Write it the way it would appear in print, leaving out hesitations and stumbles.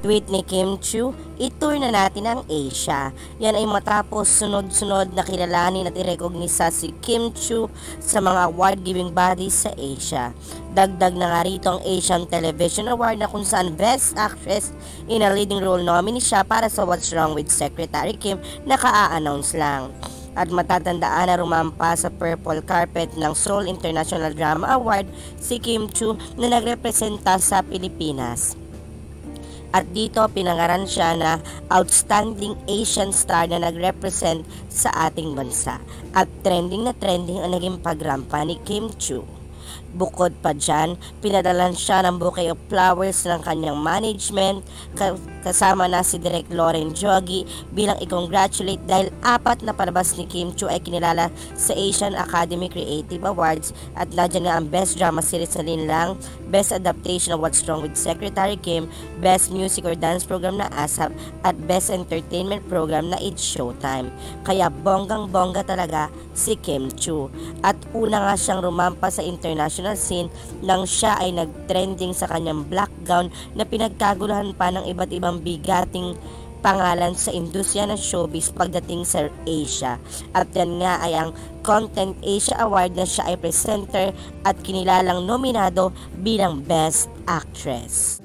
Tweet ni Kim Chiu, "Itour na natin ang Asia." Yan ay matapos sunod-sunod na kilalanin at irekognisa si Kim Chiu sa mga award-giving bodies sa Asia. Dagdag na nga rito ang Asian Television Award na kung saan Best Actress in a Leading Role nominee siya para sa What's Wrong with Secretary Kim na ka-announce lang. At matatandaan na rumampa sa purple carpet ng Seoul International Drama Award si Kim Chiu na nagrepresenta sa Pilipinas. At dito pinangaran siya na Outstanding Asian Star na nagrepresent sa ating bansa. At trending na trending ang naging pagrampa ni Kim Chiu. Bukod pa dyan, pinadalan siya ng bouquet of flowers ng kanyang management, kasama na si Direk Lauren Jogi bilang i-congratulate dahil 4 na palabas ni Kim Chiu ay kinilala sa Asian Academy Creative Awards at nadyan nga ang Best Drama Series na Linlang, Best Adaptation of What's Wrong with Secretary Kim, Best Music or Dance Program na ASAP at Best Entertainment Program na It's Showtime. Kaya bonggang-bongga talaga si Kim Chiu. At una nga siyang rumampa sa international scene nang siya ay nag-trending sa kanyang black gown na pinagkaguluhan pa ng iba't ibang bigating pangalan sa industriya ng showbiz pagdating sa Asia. At yan nga ay ang Content Asia Award na siya ay presenter at kinilalang nominado bilang Best Actress.